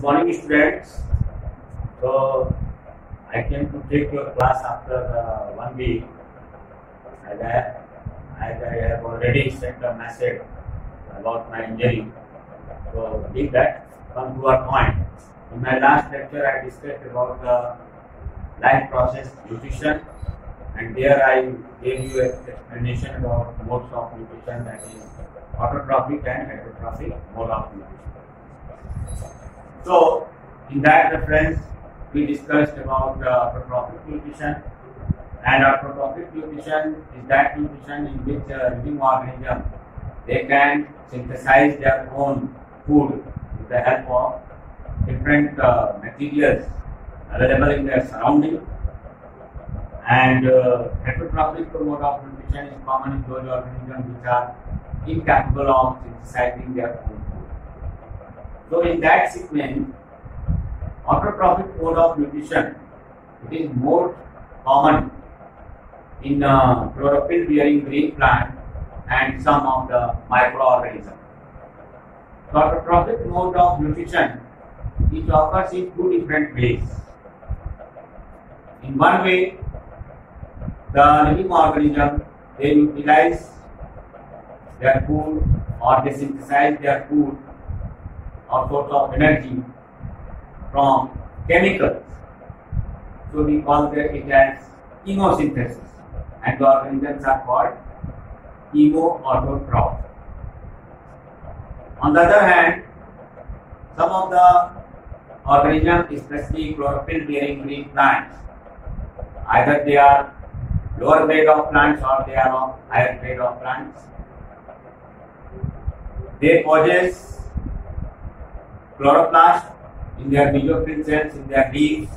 Good morning, students. So, I came to take your class after 1 week, as I have already sent a message about my injury. So, leave that. Come to our point. In my last lecture, I discussed about the life process nutrition, and there I gave you an explanation about modes of nutrition, that is autotrophic and heterotrophic mode of nutrition. So, in that reference, we discussed about autotrophic nutrition, and autotrophic nutrition is that nutrition in which living organism they can synthesize their own food with the help of different materials available in their surrounding. And heterotrophic mode of nutrition is common in those organisms which are incapable of synthesizing their own food. So in that sequence, autotrophic mode of nutrition, it is more common in chlorophyll bearing green plant and some of the microorganisms. So autotrophic mode of nutrition, it occurs in two different ways. In one way, the living organism, they utilize their food or they synthesize their food or source of energy from chemicals. So we call it as chemosynthesis, and the organisms are called chemoautotrophs. On the other hand, some of the organisms, especially chlorophyll bearing green plants, either they are lower grade of plants or they are of higher grade of plants, they possess chloroplast in their mesophyll cells, in their leaves,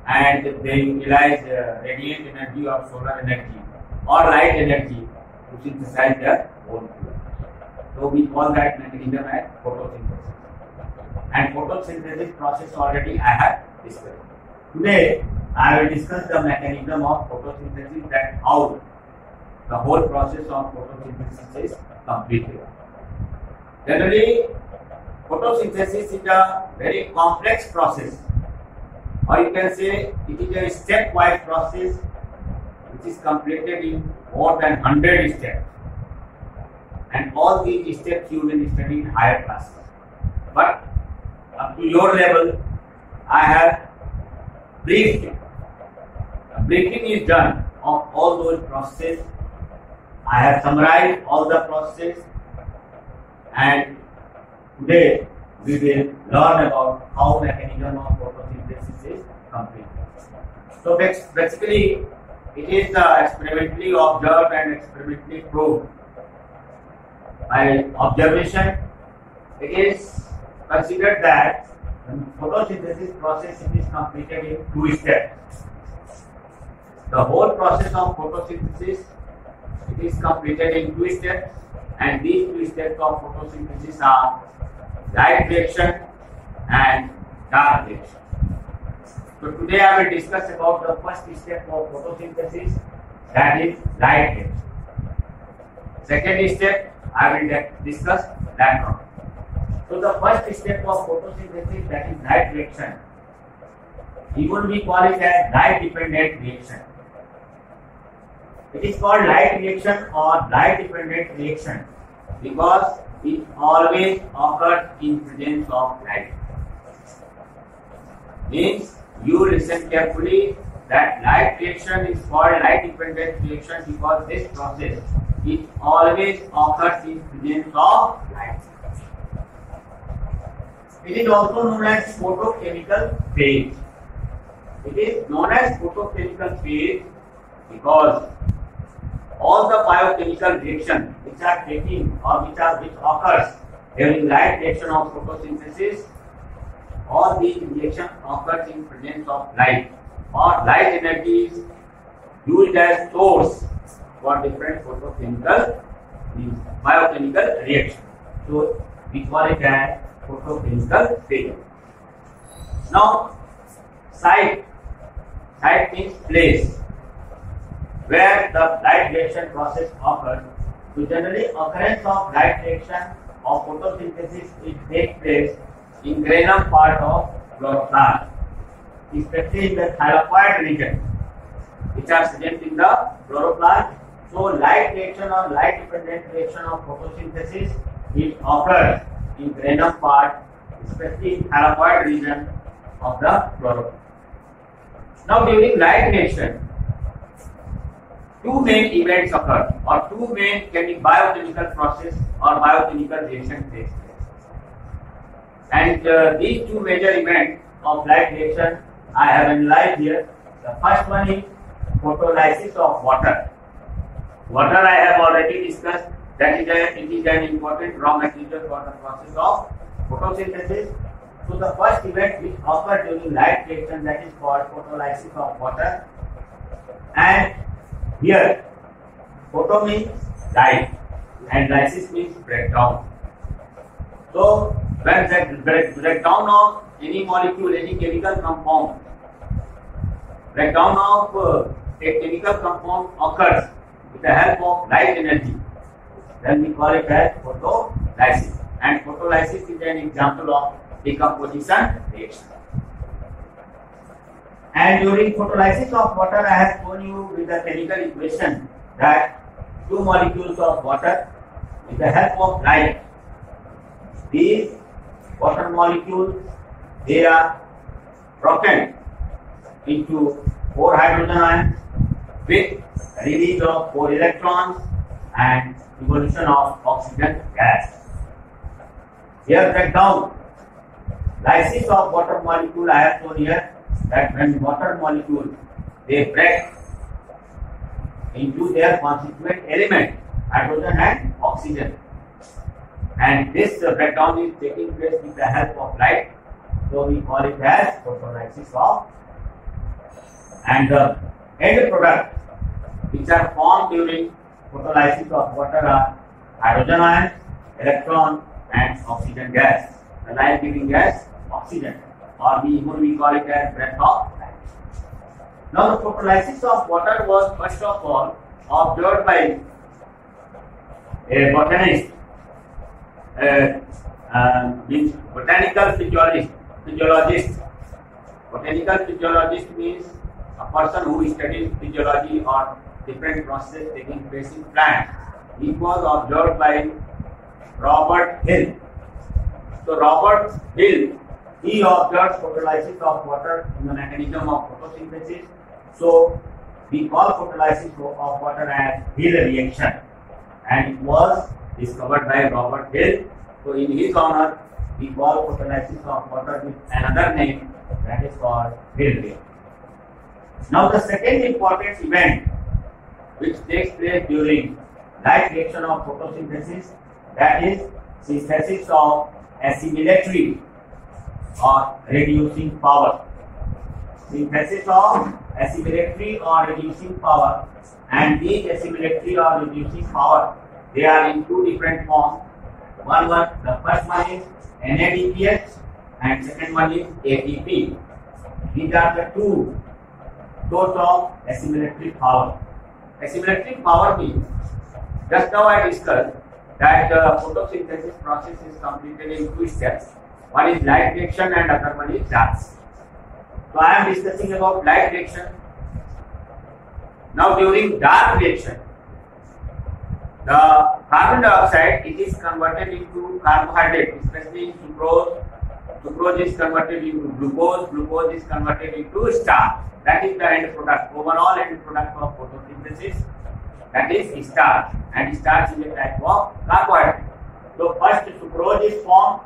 and they utilize radiant energy or solar energy or light energy to synthesize their own food. So we call that mechanism as photosynthesis. And photosynthesis process already I have discussed. Today I will discuss the mechanism of photosynthesis, that how the whole process of photosynthesis is completed. Generally, photosynthesis is a very complex process, or you can say it is a stepwise process which is completed in more than 100 steps. And all these steps you will study in higher classes. But up to your level, I have briefed you. A briefing is done of all those processes. I have summarized all the processes, and today we will learn about how mechanism of photosynthesis is completed. So basically, it is experimentally observed and experimentally proved. By observation, it is considered that the photosynthesis process is completed in 2 steps. The whole process of photosynthesis, it is completed in 2 steps, and these 2 steps of photosynthesis are light reaction and dark reaction. So today I will discuss about the first step of photosynthesis, that is light reaction. Second step I will discuss that one. So the first step of photosynthesis, that is light reaction, even we call it as light dependent reaction. It is called light reaction or light dependent reaction because it always occurs in presence of light. Means you listen carefully, that light reaction is called light dependent reaction because this process it always occurs in presence of light. It is also known as photochemical phase. It is known as photochemical phase because all the biochemical reactions which are taking or which occurs during light reaction of photosynthesis, all these reactions occurs in presence of light, or light energy is used as source for different photochemical biochemical reactions. So we call it as photochemical phase. Now site means place where the light reaction process occurs. So generally occurrence of light reaction of photosynthesis it takes place ingranum part of chloroplast, especially in the thylakoid region, which are present in the chloroplast. So light reaction or light dependent reaction of photosynthesis, it occurs in ingranum part, especially in thylakoid region of the chloroplast. Now during light reaction, two main events occur, or two main biochemical process or biochemical reaction takes place. And these two major events of light reaction I have analyzed here. The first one is photolysis of water. Water I have already discussed, that it is an important raw material for the process of photosynthesis. So the first event which occurs during light reaction, that is called photolysis of water. And here, photo means light and lysis means breakdown. So when that breakdown of any molecule, any chemical compound, breakdown of a chemical compound occurs with the help of light energy, then we call it as photolysis. And photolysis is an example of decomposition reaction. And during photolysis of water, I have shown you with the chemical equation that two molecules of water, with the help of light, these water molecules, they are broken into 4 hydrogen ions with release of 4 electrons and evolution of oxygen gas. Here breakdown, lysis of water molecule I have shown here, that when water molecules, they break into their constituent element, hydrogen and oxygen. And this breakdown is taking place with the help of light, so we call it as photolysis of. And the end product which are formed during photolysis of water are hydrogen ions, electron and oxygen gas. The life giving gas, oxygen, or we call it as breath of life. Now the photolysis of water was first of all observed by a botanist, means botanical physiologist. Botanical physiologist means a person who studies physiology or different processes taking place in plants. It was observed by Robert Hill. So Robert Hill, he observed photolysis of water in the mechanism of photosynthesis. So we call photolysis of water as Hill reaction, and it was discovered by Robert Hill. So in his honor, we call photolysis of water with another name, that is called Hill reaction. Now the second important event which takes place during light reaction of photosynthesis, that is synthesis of assimilatory or reducing power. Synthesis of assimilatory or reducing power, and these assimilatory or reducing power, they are in two different forms. The first one is NADPH and second one is ATP. These are the two sources of assimilatory power. Assimilatory power means, just now I discussed that the photosynthesis process is completed in 2 steps. One is light reaction and other one is dark. So I am discussing about light reaction. Now during dark reaction, the carbon dioxide, it is converted into carbohydrate, especially sucrose. Sucrose is converted into glucose. Glucose is converted into starch. That is the end product, overall end product of photosynthesis. That is starch, and starch is a type of carbohydrate. So first sucrose is formed,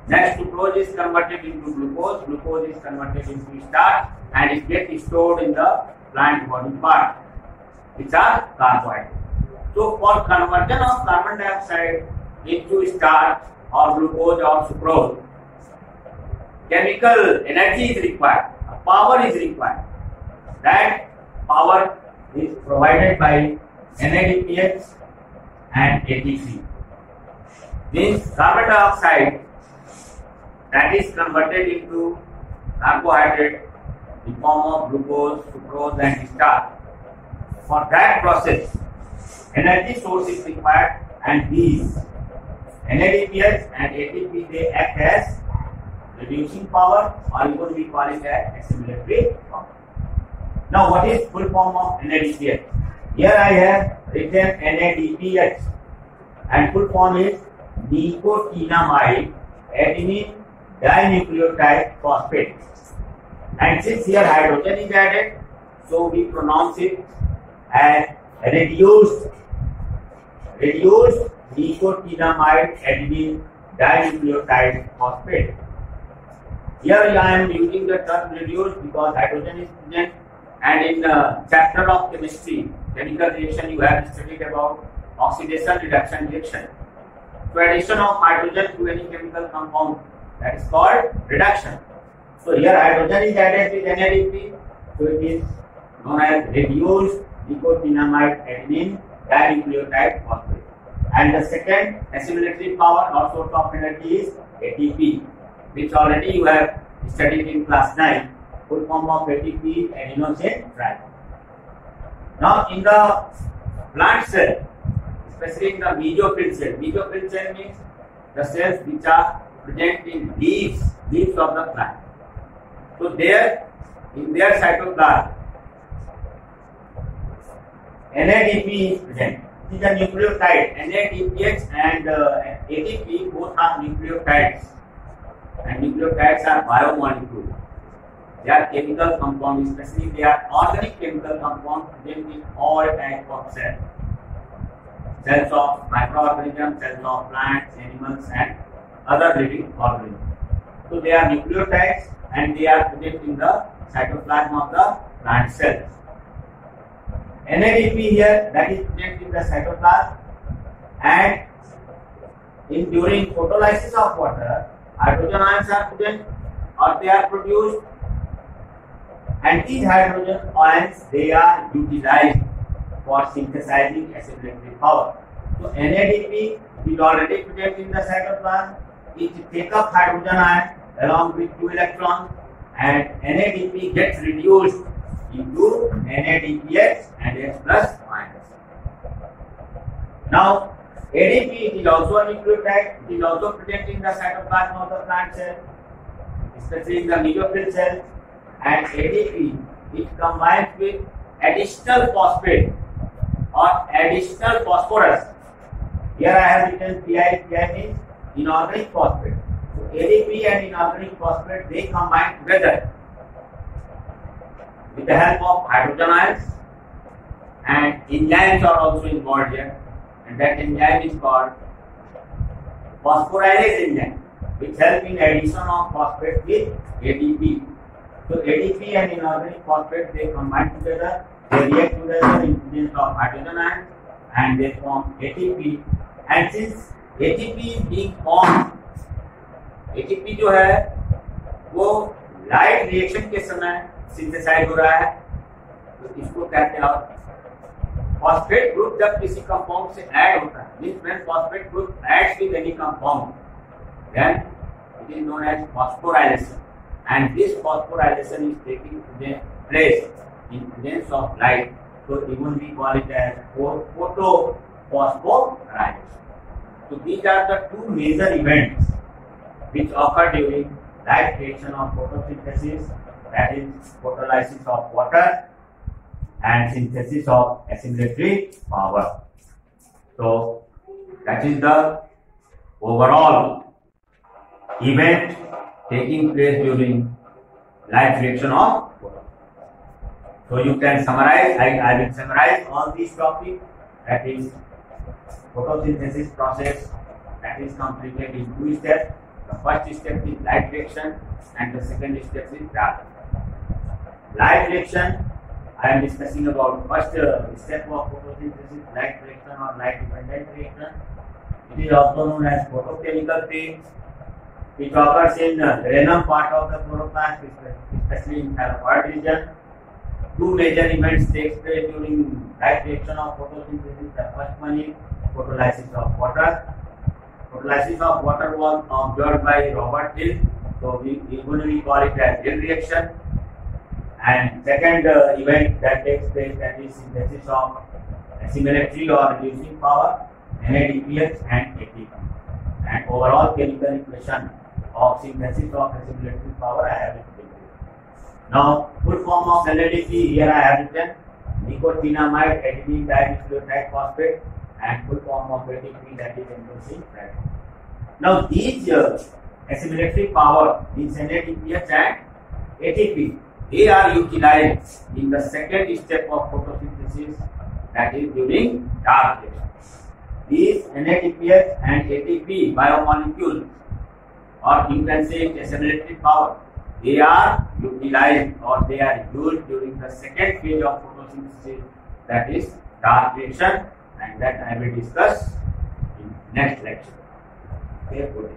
next sucrose is converted into glucose, glucose is converted into starch, and it gets stored in the plant body part, which are carbohydrates. So for conversion of carbon dioxide into starch or glucose or sucrose, chemical energy is required, power is required. That power is provided by NADPH and ATP. Means carbon dioxide that is converted into carbohydrate in form of glucose, sucrose and starch. For that process, energy source is required, and these NADPH and ATP, they act as reducing power, or even we call it as assimilatory power. Now, what is full form of NADPH? Here I have written NADPH, and full form is nicotinamide adenine dinucleotide phosphate. And since here hydrogen is added, so we pronounce it as reduced nicotinamide adenine dinucleotide phosphate. Here I am using the term reduced because hydrogen is present, and in the chapter of chemistry, chemical reaction, you have studied about oxidation reduction reaction. So addition of hydrogen to any chemical compound, that is called reduction. So here hydrogen is added with NADP, so it is known as reduced nicotinamide adenine dinucleotide phosphate. And the second assimilatory power or source of energy is ATP, which already you have studied in class 9. Full form of ATP is adenosine tripeptide. Now in the plant cell, especially in the mesophyll cell means the cells which are present in leaves of the plant. So there, in their cytoplasm, NADP is present. It is a nucleotide. NADPH and ATP both are nucleotides, and nucleotides are biomolecules. They are chemical compounds, especially they are organic chemical compounds present in all types of cells. Cells of microorganisms, cells of plants, animals, and other living organisms. So they are nucleotides, and they are present in the cytoplasm of the plant cells. NADP here, that is present in the cytoplasm, and during photolysis of water, hydrogen ions are present or they are produced, and these hydrogen ions, they are utilized for synthesizing assimilatory power. So NADP is already present in the cytoplasm. It takes up hydrogen ion along with 2 electrons, and NADP gets reduced into NADPH and H plus ions. Now ADP is also a nucleotide. It is also present in the cytoplasm of the plant cell, especially in the mesophyll cell. And ADP is combined with additional phosphate or additional phosphorus. Here I have written PI. PI means inorganic phosphate. So ADP and inorganic phosphate, they combine together with the help of hydrogen ions, and enzymes are also involved here, and that enzyme is called phosphorylase enzyme, which helps in addition of phosphate with ADP. So ADP and inorganic phosphate, they combine together, they react together in presence of hydrogen ions, and they form ATP. And since ATP is being formed, ATP जो है वो light reaction के समय synthesise हो रहा है, तो इसको कहते हैं फॉस्फेट ग्रुप जब किसी कंपाउंड से ऐड होता है, means when phosphate group adds with any compound, then it is known as phosphorylation, and this phosphorylation is taking place in presence of light, so even we call it as photophosphorylation. So these are the two major events which occur during light reaction of photosynthesis, that is photolysis of water and synthesis of assimilatory power. So that is the overall event taking place during light reaction of water. So you can summarize, I will summarize all these topics, that is photosynthesis process, that is completed in 2 steps. The first step is light reaction and the second step is dark. Light reaction, I am discussing about first step of photosynthesis, light reaction or light dependent reaction. It is also known as photochemical phase, which occurs in the rhenum part of the chloroplast, especially in thyroid region. 2 major events take place during light reaction of photosynthesis. The first one is photolysis of water. Photolysis of water was observed by Robert Hill, so we usually call it as Hill reaction. And second event that takes place, that is synthesis of assimilatory or reducing power, NADPH and ATP. and overall chemical equation of synthesis of assimilatory power I have written. Now, full form of NADP here I have written nicotinamide adenine dinucleotide phosphate, and full form of ATP, that is adenosine trifosphate. Now, these assimilatory power, these NADPH and ATP, they are utilized in the second step of photosynthesis, that is during dark reaction. These NADPH and ATP biomolecules, or you can say assimilatory power, they are utilized or they are used during the second phase of photosynthesis, that is dark reaction, and that I will discuss in next lecture. Okay, good.